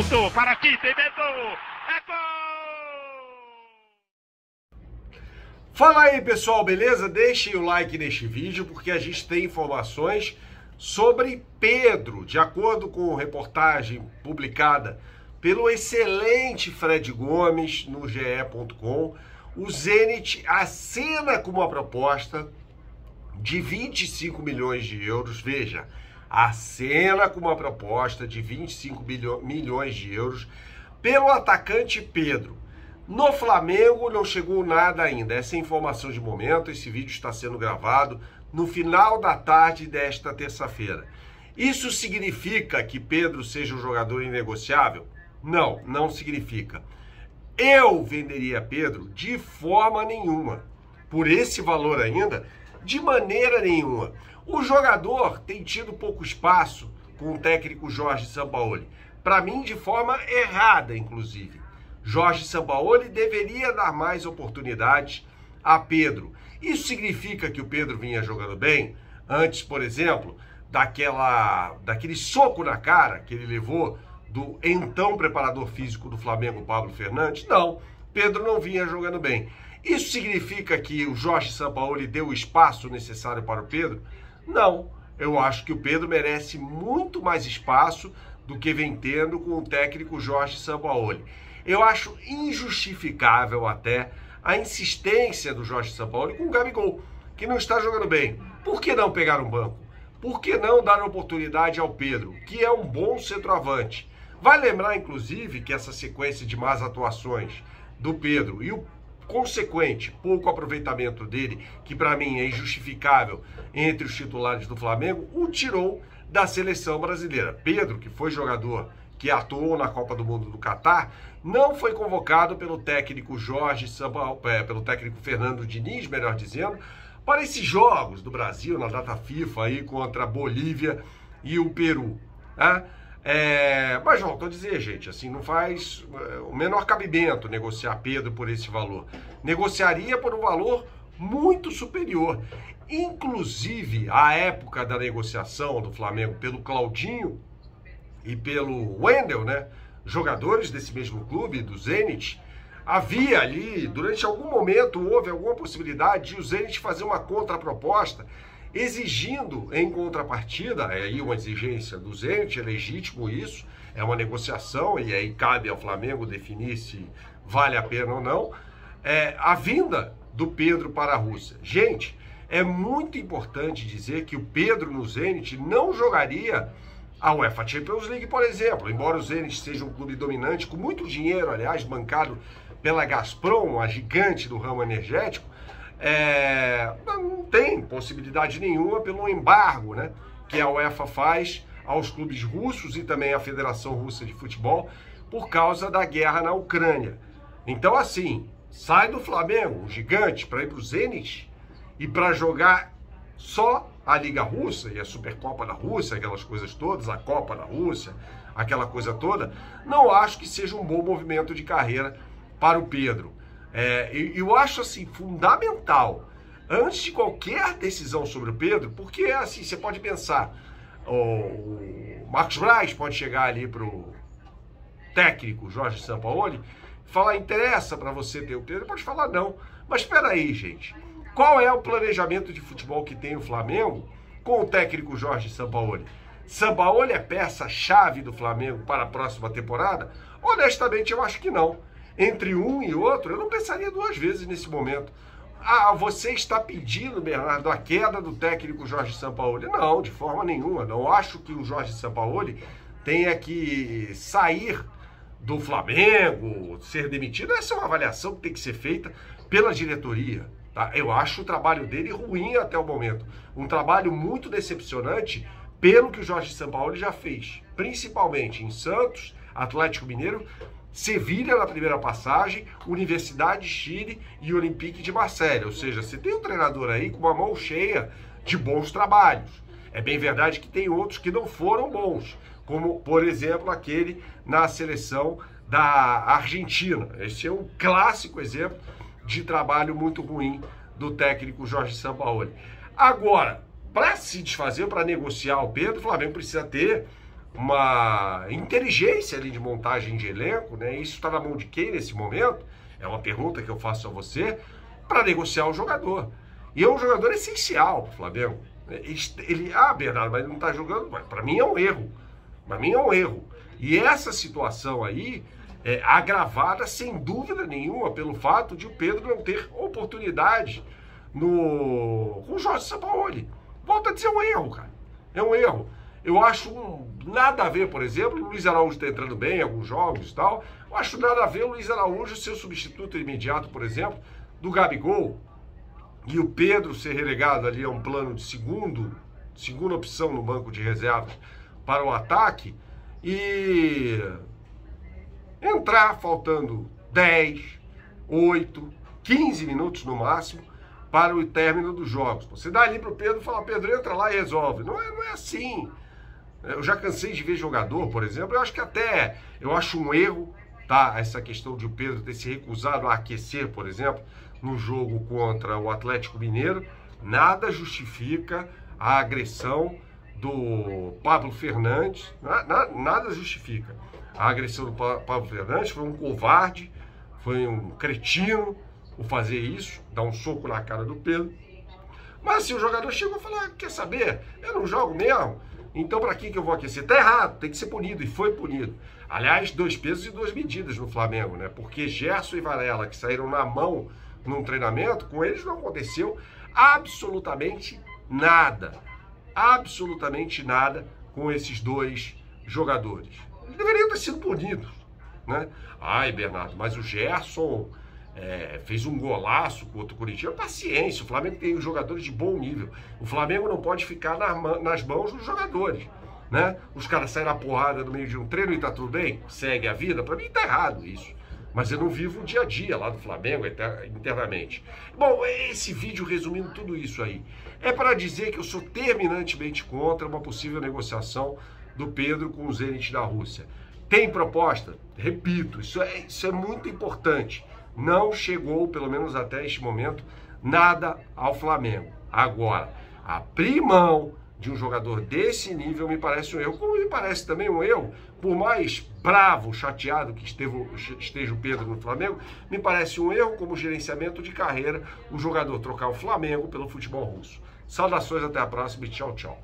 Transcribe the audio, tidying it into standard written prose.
Pinto, para Quinta, inventou, é gol! Fala aí pessoal, beleza? Deixem o like neste vídeo porque a gente tem informações sobre Pedro. De acordo com reportagem publicada pelo excelente Fred Gomes no ge.com, o Zenit acena com uma proposta de 25 milhões de euros. Veja, acena com uma proposta de 25 milhões de euros pelo atacante Pedro. No Flamengo não chegou nada ainda. Essa é a informação de momento. Esse vídeo está sendo gravado no final da tarde desta terça-feira. Isso significa que Pedro seja um jogador inegociável? Não, não significa. Eu venderia Pedro de forma nenhuma. Por esse valor ainda, de maneira nenhuma. O jogador tem tido pouco espaço com o técnico Jorge Sampaoli. Para mim, de forma errada, inclusive. Jorge Sampaoli deveria dar mais oportunidades a Pedro. Isso significa que o Pedro vinha jogando bem? Antes, por exemplo, daquele soco na cara que ele levou do então preparador físico do Flamengo, Pablo Fernandes? Não, Pedro não vinha jogando bem. Isso significa que o Jorge Sampaoli deu o espaço necessário para o Pedro? Não, eu acho que o Pedro merece muito mais espaço do que vem tendo com o técnico Jorge Sampaoli. Eu acho injustificável até a insistência do Jorge Sampaoli com o Gabigol, que não está jogando bem. Por que não pegar um banco? Por que não dar oportunidade ao Pedro, que é um bom centroavante? Vai lembrar, inclusive, que essa sequência de más atuações do Pedro e o consequente pouco aproveitamento dele, que para mim é injustificável entre os titulares do Flamengo, o tirou da seleção brasileira. Pedro, que foi jogador que atuou na Copa do Mundo do Catar, não foi convocado pelo técnico pelo técnico Fernando Diniz, melhor dizendo, para esses jogos do Brasil na data FIFA aí contra a Bolívia e o Peru. Né? Mas volto a dizer, gente, assim, não faz o menor cabimento negociar Pedro por esse valor. Negociaria por um valor muito superior. Inclusive, à época da negociação do Flamengo pelo Claudinho e pelo Wendel, né, jogadores desse mesmo clube, do Zenit, havia ali, durante algum momento, houve alguma possibilidade de o Zenit fazer uma contraproposta, exigindo em contrapartida, é aí uma exigência do Zenit, é legítimo isso, é uma negociação, e aí cabe ao Flamengo definir se vale a pena ou não, a vinda do Pedro para a Rússia. Gente, é muito importante dizer que o Pedro no Zenit não jogaria a UEFA Champions League, por exemplo, embora o Zenit seja um clube dominante, com muito dinheiro, aliás, bancado pela Gazprom, a gigante do ramo energético, não tem possibilidade nenhuma pelo embargo, né, que a UEFA faz aos clubes russos e também à Federação Russa de Futebol por causa da guerra na Ucrânia. Então, assim, sai do Flamengo, um gigante, para ir para o Zenit e para jogar só a Liga Russa e a Supercopa da Rússia, aquelas coisas todas, a Copa da Rússia, aquela coisa toda, não acho que seja um bom movimento de carreira para o Pedro. Eu acho assim fundamental, antes de qualquer decisão sobre o Pedro, porque assim, você pode pensar, o Marcos Braz pode chegar ali para o técnico Jorge Sampaoli e falar, interessa para você ter o Pedro? Pode falar não, mas espera aí, gente. Qual é o planejamento de futebol que tem o Flamengo com o técnico Jorge Sampaoli? Sampaoli é peça-chave do Flamengo para a próxima temporada? Honestamente, eu acho que não. Entre um e outro, eu não pensaria duas vezes nesse momento. Você está pedindo, Bernardo, a queda do técnico Jorge Sampaoli? Não, de forma nenhuma. Não acho que o Jorge Sampaoli tenha que sair do Flamengo, ser demitido. Essa é uma avaliação que tem que ser feita pela diretoria. Tá? Eu acho o trabalho dele ruim até o momento. Um trabalho muito decepcionante pelo que o Jorge Sampaoli já fez. Principalmente em Santos, Atlético Mineiro, Sevilha na primeira passagem, Universidade de Chile e Olympique de Marselha. Ou seja, você tem um treinador aí com uma mão cheia de bons trabalhos. É bem verdade que tem outros que não foram bons, como, por exemplo, aquele na seleção da Argentina. Esse é um clássico exemplo de trabalho muito ruim do técnico Jorge Sampaoli. Agora, para se desfazer, para negociar o Pedro, o Flamengo precisa ter uma inteligência ali de montagem de elenco, né? Isso está na mão de quem nesse momento? É uma pergunta que eu faço a você, para negociar o jogador. E é um jogador essencial para o Flamengo. Bernardo, mas ele não está jogando. Para mim é um erro. Para mim é um erro. E essa situação aí é agravada, sem dúvida nenhuma, pelo fato de o Pedro não ter oportunidade com o Jorge Sampaoli. Volta a dizer um erro, cara. É um erro. Eu acho nada a ver, por exemplo, o Luiz Araújo está entrando bem em alguns jogos e tal. Eu acho nada a ver o Luiz Araújo ser o substituto imediato, por exemplo, do Gabigol. E o Pedro ser relegado ali a um plano de segunda opção no banco de reservas para o ataque e entrar faltando 10, 8, 15 minutos no máximo para o término dos jogos. Você dá ali para o Pedro e fala, Pedro, entra lá e resolve. Não é assim. Eu já cansei de ver jogador, por exemplo, eu acho um erro, tá? Essa questão de o Pedro ter se recusado a aquecer, por exemplo, no jogo contra o Atlético Mineiro. Nada justifica a agressão do Pablo Fernandes, nada justifica. A agressão do Pablo Fernandes foi um covarde, foi um cretino o fazer isso, dar um soco na cara do Pedro. Mas assim, o jogador chegou e falou, quer saber? Eu não jogo mesmo, então para que eu vou aquecer? Tá errado, tem que ser punido, e foi punido. Aliás, 2 pesos e 2 medidas no Flamengo, né? Porque Gerson e Varela, que saíram na mão num treinamento, com eles não aconteceu absolutamente nada. Absolutamente nada com esses 2 jogadores. Eles deveriam ter sido punidos, né? Ai, Bernardo, mas o Gerson fez um golaço contra o Corinthians. Paciência, o Flamengo tem jogadores de bom nível. O Flamengo não pode ficar nas mãos dos jogadores, né? Os caras saem na porrada no meio de um treino e tá tudo bem, segue a vida. Para mim tá errado isso. Mas eu não vivo o dia a dia lá do Flamengo internamente. Bom, esse vídeo resumindo tudo isso aí, é para dizer que eu sou terminantemente contra uma possível negociação do Pedro com o Zenit da Rússia. Tem proposta? Repito, isso é muito importante. Não chegou, pelo menos até este momento, nada ao Flamengo. Agora, abrir mão de um jogador desse nível me parece um erro, como me parece também um erro, por mais bravo, chateado que esteja o Pedro no Flamengo, me parece um erro como gerenciamento de carreira o jogador trocar o Flamengo pelo futebol russo. Saudações, até a próxima e tchau, tchau.